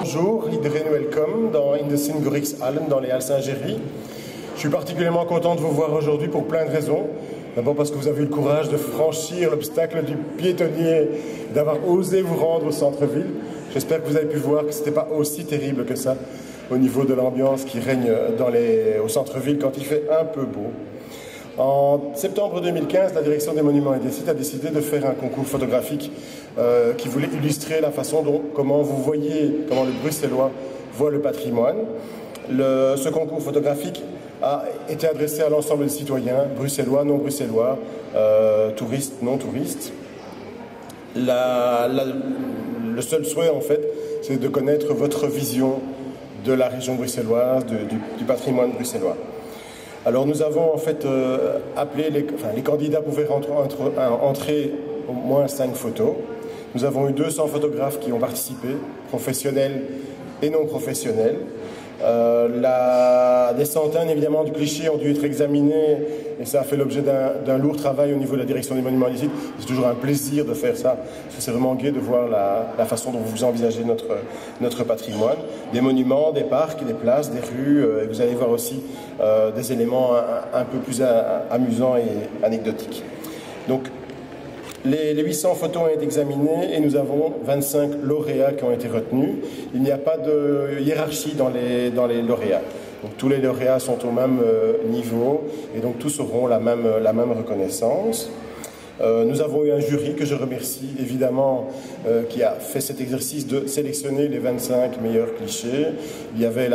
bonjour, iedereen welcome dans In de Sint-Gorichshallen, dans les Halles Saint-Géry. Je suis particulièrement content de vous voir aujourd'hui pour plein de raisons. D'abord parce que vous avez eu le courage de franchir l'obstacle du piétonnier, d'avoir osé vous rendre au centre-ville. J'espère que vous avez pu voir que ce n'était pas aussi terrible que ça au niveau de l'ambiance qui règne au centre-ville quand il fait un peu beau. En septembre 2015, la direction des monuments et des sites a décidé de faire un concours photographique qui voulait illustrer la façon dont, comment le Bruxellois voit le patrimoine. Ce concours photographique a été adressé à l'ensemble des citoyens, bruxellois, non bruxellois, touristes, non touristes. Le seul souhait, en fait, c'est de connaître votre vision de la région bruxelloise, du patrimoine bruxellois. Alors nous avons en fait appelé, les candidats pouvaient entrer au moins 5 photos. Nous avons eu 200 photographes qui ont participé, professionnels et non professionnels. Des centaines évidemment du cliché ont dû être examinées et ça a fait l'objet d'un lourd travail au niveau de la direction des monuments et des sites. C'est toujours un plaisir de faire ça, parce que c'est vraiment gai de voir la façon dont vous envisagez notre patrimoine. Des monuments, des parcs, des places, des rues, et vous allez voir aussi des éléments un peu plus amusants et anecdotiques. Donc, les 800 photos ont été examinées et nous avons 25 lauréats qui ont été retenus. Il n'y a pas de hiérarchie dans les lauréats. Donc, tous les lauréats sont au même niveau et donc tous auront la même reconnaissance. Nous avons eu un jury que je remercie évidemment qui a fait cet exercice de sélectionner les 25 meilleurs clichés. Il y avait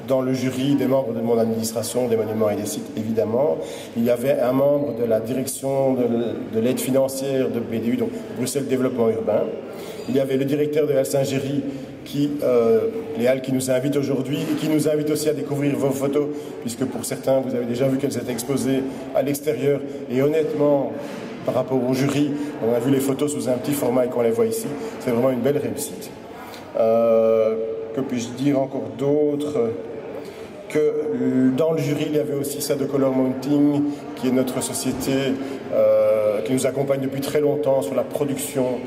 dans le jury des membres de mon administration des monuments et des sites, évidemment. Il y avait un membre de la direction de l'aide financière de BDU, donc Bruxelles Développement Urbain. Il y avait le directeur de Halles Saint-Géry, les Halles qui nous invitent aujourd'hui et qui nous invite aussi à découvrir vos photos, puisque pour certains, vous avez déjà vu qu'elles étaient exposées à l'extérieur. Et honnêtement, par rapport au jury, on a vu les photos sous un petit format et qu'on les voit ici. C'est vraiment une belle réussite. Que puis-je dire encore d'autre ? Que dans le jury, il y avait aussi Sado Color Mounting, qui est notre société qui nous accompagne depuis très longtemps sur la production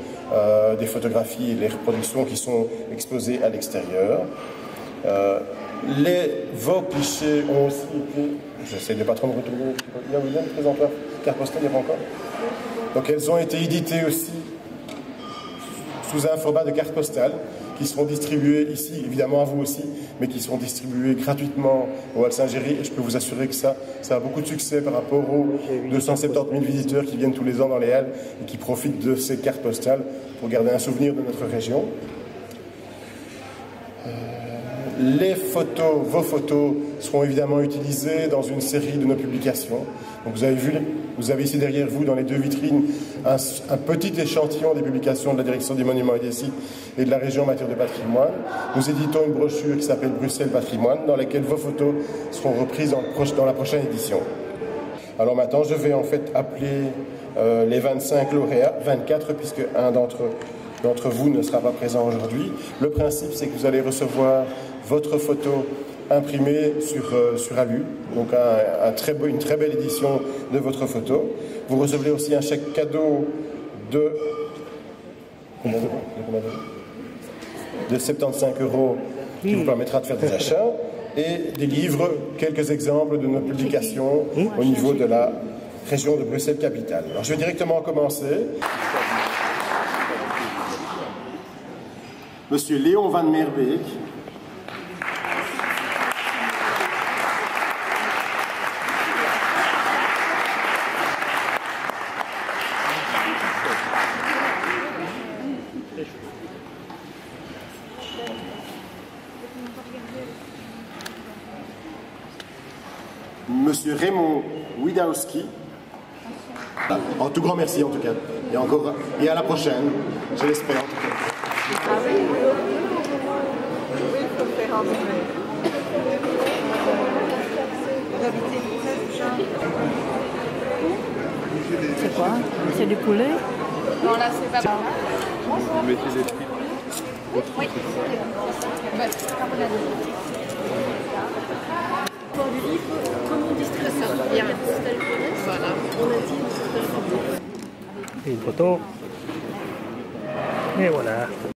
des photographies et les reproductions qui sont exposées à l'extérieur. Vos clichés ont aussi été... J'essaie de ne pas trop me retourner. Il y a William, présenteur, carte postale, il n'y a pas encore. Donc elles ont été éditées aussi sous un format de carte postale, qui seront distribués ici, évidemment à vous aussi, mais qui seront distribués gratuitement au Halles Saint-Géry. Et je peux vous assurer que ça a beaucoup de succès par rapport aux 270 000 visiteurs qui viennent tous les ans dans les Halles et qui profitent de ces cartes postales pour garder un souvenir de notre région. Vos photos seront évidemment utilisées dans une série de nos publications. Donc vous avez ici derrière vous, dans les deux vitrines, un petit échantillon des publications de la direction des monuments et des sites et de la région en matière de patrimoine. Nous éditons une brochure qui s'appelle Bruxelles Patrimoine, dans laquelle vos photos seront reprises dans la prochaine édition. Alors maintenant, je vais en fait appeler les 25 lauréats, 24 puisque un d'entre vous ne sera pas présent aujourd'hui. Le principe, c'est que vous allez recevoir votre photo imprimée sur alu, donc une très belle édition de votre photo. Vous recevrez aussi un chèque cadeau de 75 € qui vous permettra de faire des achats et des livres, quelques exemples de nos publications au niveau de la région de Bruxelles-Capitale. Alors je vais directement commencer. Monsieur Léon Van Merbeek. Monsieur Raymond Widowski. En tout grand merci en tout cas. Et à la prochaine, je l'espère en tout cas. C'est quoi? C'est du poulet? Non, là, c'est pas bon. Vous mettez des frites. Oui. Pour du livre, comment on distribue ça? Bien. Voilà. On a dit Une photo. Et voilà.